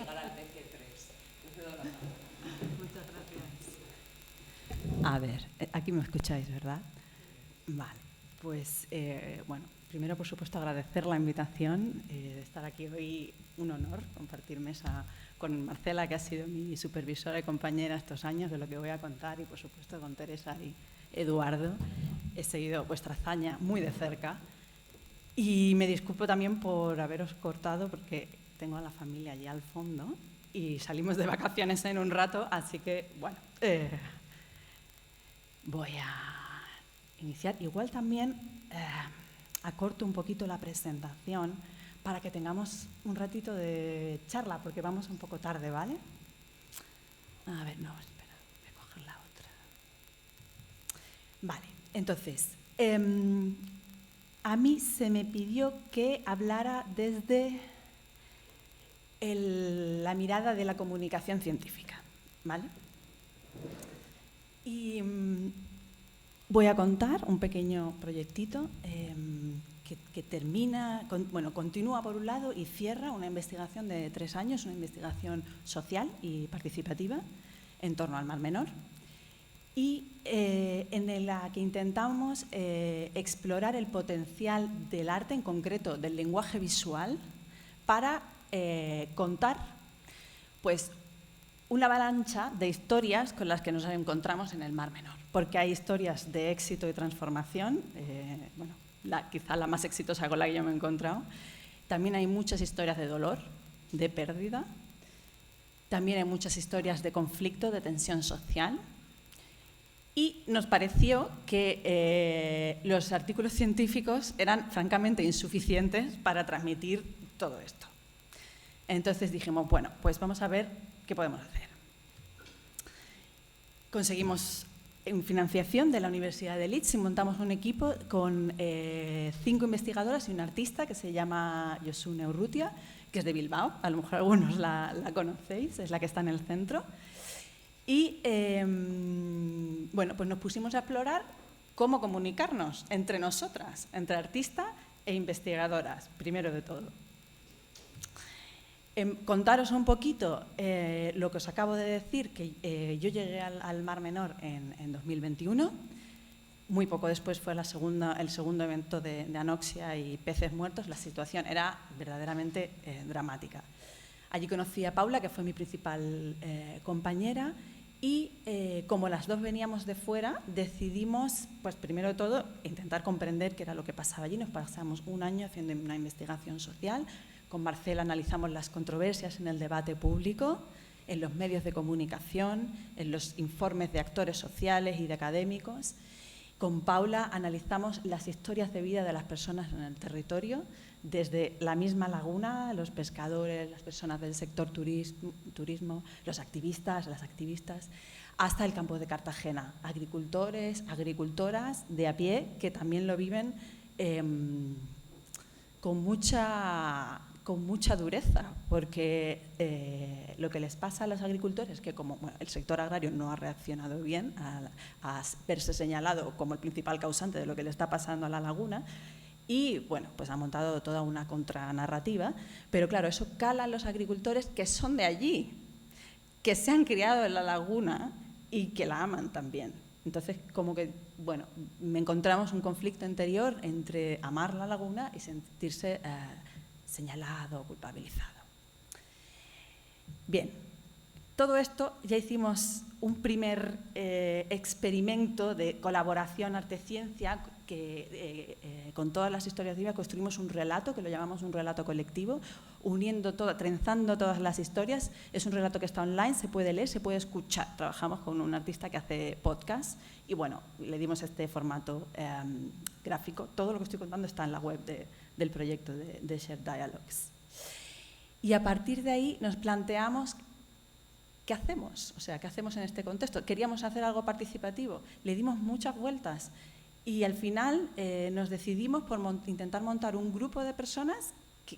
llegar al PC3. Muchas gracias. A ver, aquí me escucháis, ¿verdad? Vale, pues bueno, primero por supuesto agradecer la invitación de estar aquí hoy, un honor compartir mesa con Marcela, que ha sido mi supervisora y compañera estos años de lo que voy a contar, y por supuesto con Teresa y Eduardo. He seguido vuestra hazaña muy de cerca y me disculpo también por haberos cortado porque tengo a la familia allí al fondo y salimos de vacaciones en un rato, así que bueno, voy a iniciar. Igual también acorto un poquito la presentación para que tengamos un ratito de charla, porque vamos un poco tarde, ¿vale? A ver, no, espera, voy a coger la otra. Vale, entonces, a mí se me pidió que hablara desde la mirada de la comunicación científica, ¿vale? Y voy a contar un pequeño proyectito que termina, continúa por un lado y cierra una investigación de 3 años, una investigación social y participativa en torno al Mar Menor, y en la que intentamos explorar el potencial del arte, en concreto del lenguaje visual, para contar pues una avalancha de historias con las que nos encontramos en el Mar Menor, porque hay historias de éxito y transformación, quizá la más exitosa con la que yo me he encontrado. También hay muchas historias de dolor, de pérdida. También hay muchas historias de conflicto, de tensión social. Y nos pareció que los artículos científicos eran francamente insuficientes para transmitir todo esto. Entonces dijimos, bueno, pues vamos a ver qué podemos hacer. Conseguimos financiación de la Universidad de Leeds y montamos un equipo con 5 investigadoras y un artista que se llama Josune Urrutia, que es de Bilbao, a lo mejor algunos la conocéis, es la que está en el centro. Y bueno, pues nos pusimos a explorar cómo comunicarnos entre nosotras, entre artistas e investigadoras, primero de todo. Contaros un poquito lo que os acabo de decir, que yo llegué al Mar Menor en 2021. Muy poco después fue el segundo evento de anoxia y peces muertos. La situación era verdaderamente dramática. Allí conocí a Paula, que fue mi principal compañera, y como las dos veníamos de fuera, decidimos, pues primero de todo, intentar comprender qué era lo que pasaba allí. Nos pasamos un año haciendo una investigación social. Con Marcela analizamos las controversias en el debate público, en los medios de comunicación, en los informes de actores sociales y de académicos. Con Paula analizamos las historias de vida de las personas en el territorio, desde la misma laguna, los pescadores, las personas del sector turismo, los activistas, las activistas, hasta el campo de Cartagena, agricultores, agricultoras de a pie que también lo viven con mucha dureza, porque lo que les pasa a los agricultores es que como el sector agrario no ha reaccionado bien a verse señalado como el principal causante de lo que le está pasando a la laguna, y bueno, pues ha montado toda una contranarrativa, pero claro, eso cala a los agricultores que son de allí, que se han criado en la laguna y que la aman también. Entonces, como que, bueno, me encontramos un conflicto interior entre amar la laguna y sentirse señalado, culpabilizado. Bien, todo esto ya hicimos un primer experimento de colaboración arte-ciencia que con todas las historias vivas construimos un relato que lo llamamos un relato colectivo, trenzando todas las historias. Es un relato que está online, se puede leer, se puede escuchar. Trabajamos con un artista que hace podcast y bueno, le dimos este formato gráfico. Todo lo que estoy contando está en la web del proyecto de Shared Dialogues. Y a partir de ahí nos planteamos ¿qué hacemos? O sea, ¿qué hacemos en este contexto? Queríamos hacer algo participativo, le dimos muchas vueltas y al final nos decidimos por intentar montar un grupo de personas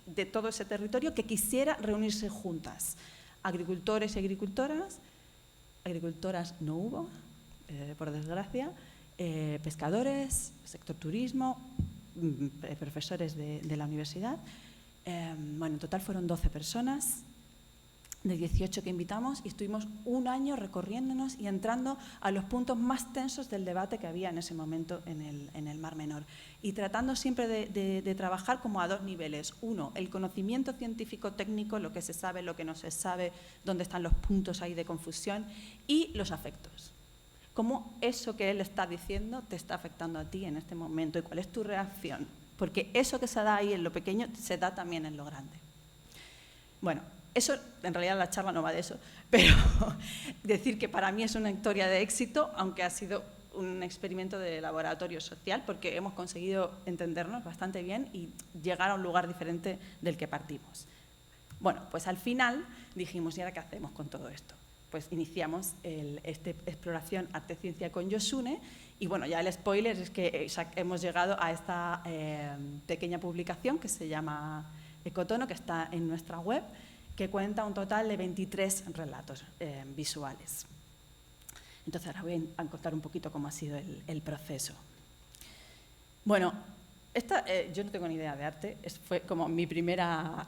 de todo ese territorio que quisiera reunirse juntas. Agricultores y agricultoras no hubo, por desgracia, pescadores, sector turismo, profesores de la universidad. Bueno, en total fueron 12 personas. de 18 que invitamos, y estuvimos un año recorriéndonos y entrando a los puntos más tensos del debate que había en ese momento en el Mar Menor, y tratando siempre de trabajar como a dos niveles. Uno, el conocimiento científico-técnico, lo que se sabe, lo que no se sabe, dónde están los puntos ahí de confusión, y los afectos. Cómo eso que él está diciendo te está afectando a ti en este momento y cuál es tu reacción, porque eso que se da ahí en lo pequeño se da también en lo grande. Bueno, eso, en realidad la charla no va de eso, pero decir que para mí es una historia de éxito, aunque ha sido un experimento de laboratorio social, porque hemos conseguido entendernos bastante bien y llegar a un lugar diferente del que partimos. Bueno, pues al final dijimos, ¿y ahora qué hacemos con todo esto? Pues iniciamos esta exploración arte-ciencia con Yosune, y bueno, ya el spoiler es que hemos llegado a esta pequeña publicación que se llama Ecotono, que está en nuestra web, que cuenta un total de 23 relatos visuales. Entonces ahora voy a contar un poquito cómo ha sido el proceso. Bueno, yo no tengo ni idea de arte, fue como mi primera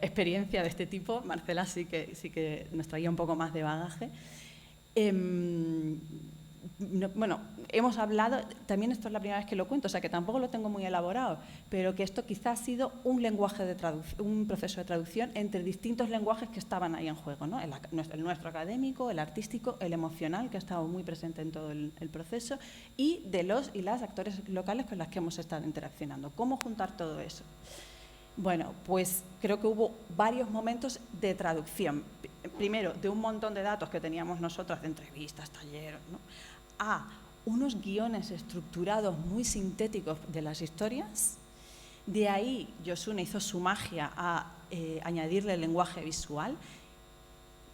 experiencia de este tipo. Marcela sí que nos traía un poco más de bagaje. Bueno, hemos hablado, también esto es la primera vez que lo cuento, o sea que tampoco lo tengo muy elaborado, pero que esto quizás ha sido un lenguaje de traducción, un proceso de traducción entre distintos lenguajes que estaban ahí en juego, ¿no? El nuestro académico, el artístico, el emocional, que ha estado muy presente en todo el proceso, y de los y las actores locales con las que hemos estado interaccionando. ¿Cómo juntar todo eso? Bueno, pues creo que hubo varios momentos de traducción. Primero, de un montón de datos que teníamos nosotras, de entrevistas, talleres, ¿no?, a unos guiones estructurados muy sintéticos de las historias. De ahí Yosune hizo su magia a añadirle el lenguaje visual,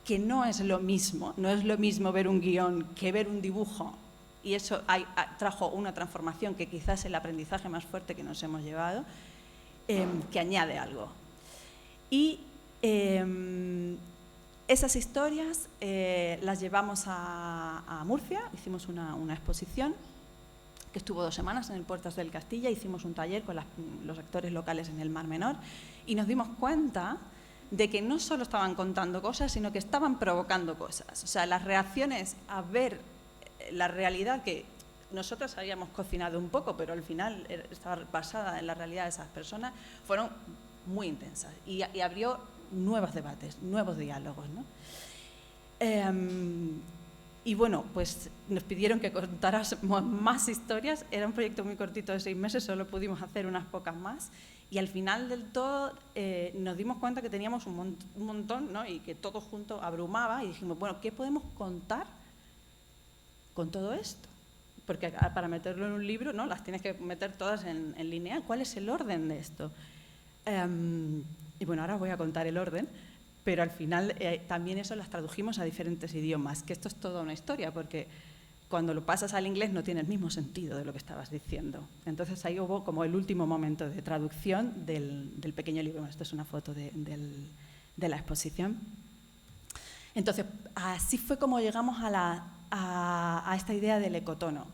que no es lo mismo ver un guión que ver un dibujo, y eso trajo una transformación que quizás es el aprendizaje más fuerte que nos hemos llevado, que añade algo. Y esas historias las llevamos a Murcia, hicimos una exposición que estuvo 2 semanas en el Puertas del Castilla, hicimos un taller con los actores locales en el Mar Menor, y nos dimos cuenta de que no solo estaban contando cosas, sino que estaban provocando cosas. O sea, las reacciones a ver la realidad que nosotros habíamos cocinado un poco, pero al final estaba basada en la realidad de esas personas, fueron muy intensas y abrió nuevos debates, nuevos diálogos, ¿no? Y bueno, pues nos pidieron que contáramos más historias. Era un proyecto muy cortito de 6 meses, solo pudimos hacer unas pocas más. Y al final del todo nos dimos cuenta que teníamos un montón, ¿no?, y que todo junto abrumaba, y dijimos, bueno, ¿qué podemos contar con todo esto? Porque para meterlo en un libro, ¿no?, las tienes que meter todas en lineal. ¿Cuál es el orden de esto? Y bueno, ahora os voy a contar el orden, pero al final también eso las tradujimos a diferentes idiomas, que esto es toda una historia, porque cuando lo pasas al inglés no tiene el mismo sentido de lo que estabas diciendo. Entonces ahí hubo como el último momento de traducción del pequeño libro. Bueno, esto es una foto de la exposición. Entonces, así fue como llegamos a esta idea del ecotono.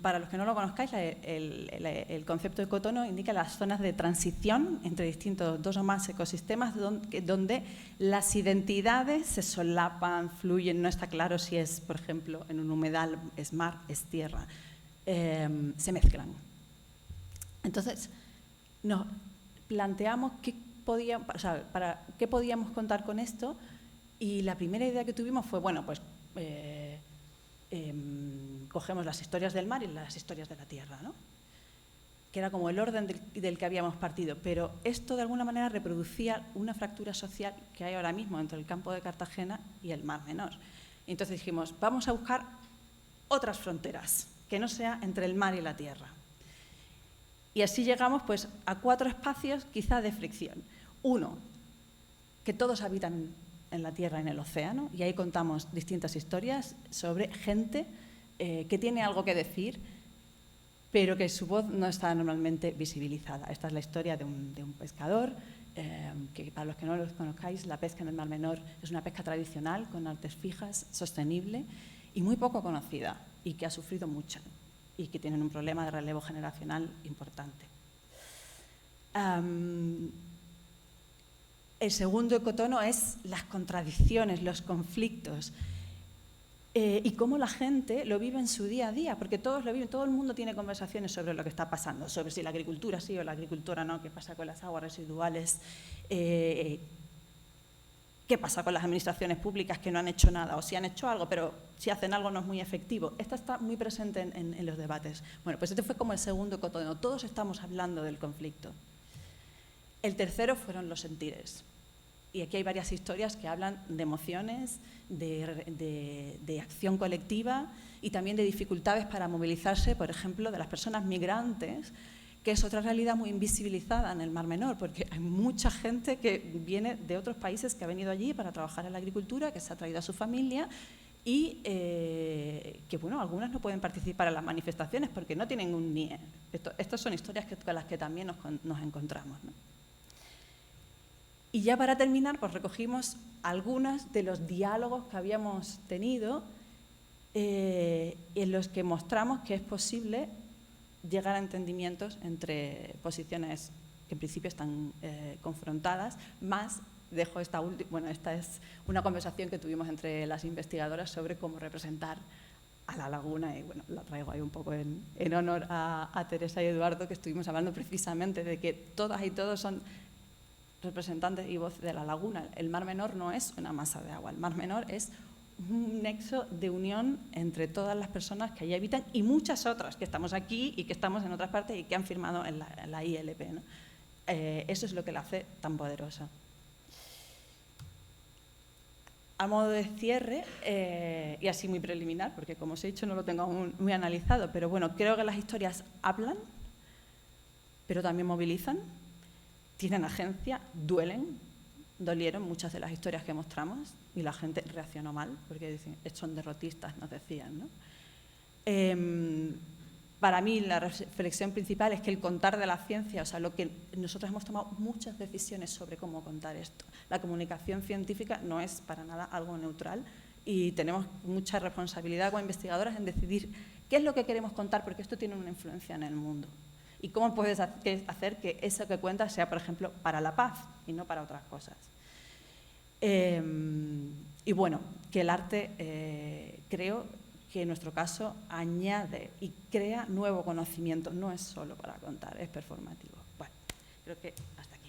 Para los que no lo conozcáis, el concepto de ecotono indica las zonas de transición entre distintos 2 o más ecosistemas donde las identidades se solapan, fluyen, no está claro si es, por ejemplo, en un humedal es mar, es tierra, se mezclan. Entonces, nos planteamos qué podíamos contar con esto, y la primera idea que tuvimos fue, bueno, pues cogemos las historias del mar y las historias de la tierra, ¿no?, que era como el orden del que habíamos partido, pero esto de alguna manera reproducía una fractura social que hay ahora mismo entre el campo de Cartagena y el Mar Menor. Entonces dijimos, vamos a buscar otras fronteras, que no sea entre el mar y la tierra. Y así llegamos pues a 4 espacios quizá de fricción. Uno, que todos habitan en la tierra y en el océano, y ahí contamos distintas historias sobre gente que tiene algo que decir, pero que su voz no está normalmente visibilizada. Esta es la historia de un pescador, que para los que no los conozcáis, la pesca en el Mar Menor es una pesca tradicional, con artes fijas, sostenible y muy poco conocida, y que ha sufrido mucho, y que tienen un problema de relevo generacional importante. El segundo ecotono es las contradicciones, los conflictos. Y cómo la gente lo vive en su día a día, porque todos lo viven, todo el mundo tiene conversaciones sobre lo que está pasando, sobre si la agricultura sí o la agricultura no, qué pasa con las aguas residuales, qué pasa con las administraciones públicas que no han hecho nada, o si han hecho algo, pero si hacen algo no es muy efectivo. Esto está muy presente en los debates. Bueno, pues este fue como el segundo ecotono, todos estamos hablando del conflicto. El tercero fueron los sentires. Y aquí hay varias historias que hablan de emociones, de acción colectiva y también de dificultades para movilizarse, por ejemplo, de las personas migrantes, que es otra realidad muy invisibilizada en el Mar Menor, porque hay mucha gente que viene de otros países que ha venido allí para trabajar en la agricultura, que se ha traído a su familia y que, bueno, algunas no pueden participar en las manifestaciones porque no tienen un NIE. Estas son historias con las que también nos encontramos, ¿no? Y ya para terminar, pues recogimos algunos de los diálogos que habíamos tenido en los que mostramos que es posible llegar a entendimientos entre posiciones que en principio están confrontadas, más dejo esta última, bueno, esta es una conversación que tuvimos entre las investigadoras sobre cómo representar a la laguna, y bueno, la traigo ahí un poco en honor a Teresa y Eduardo, que estuvimos hablando precisamente de que todas y todos son representantes y voz de la laguna. El Mar Menor no es una masa de agua, el Mar Menor es un nexo de unión entre todas las personas que allí habitan y muchas otras que estamos aquí y que estamos en otras partes y que han firmado en la ILP, ¿no? Eso es lo que la hace tan poderosa. A modo de cierre, y así muy preliminar, porque como os he dicho no lo tengo muy analizado, pero bueno, creo que las historias hablan, pero también movilizan, tienen agencia, dolieron muchas de las historias que mostramos y la gente reaccionó mal, porque dicen, son derrotistas, nos decían, ¿no? Para mí la reflexión principal es que el contar de la ciencia, o sea, lo que nosotros hemos tomado muchas decisiones sobre cómo contar esto. La comunicación científica no es para nada algo neutral y tenemos mucha responsabilidad como investigadoras en decidir qué es lo que queremos contar, porque esto tiene una influencia en el mundo. Y cómo puedes hacer que eso que cuentas sea, por ejemplo, para la paz y no para otras cosas. Y bueno, que el arte, creo que en nuestro caso añade y crea nuevo conocimiento, no es solo para contar, es performativo. Bueno, creo que hasta aquí.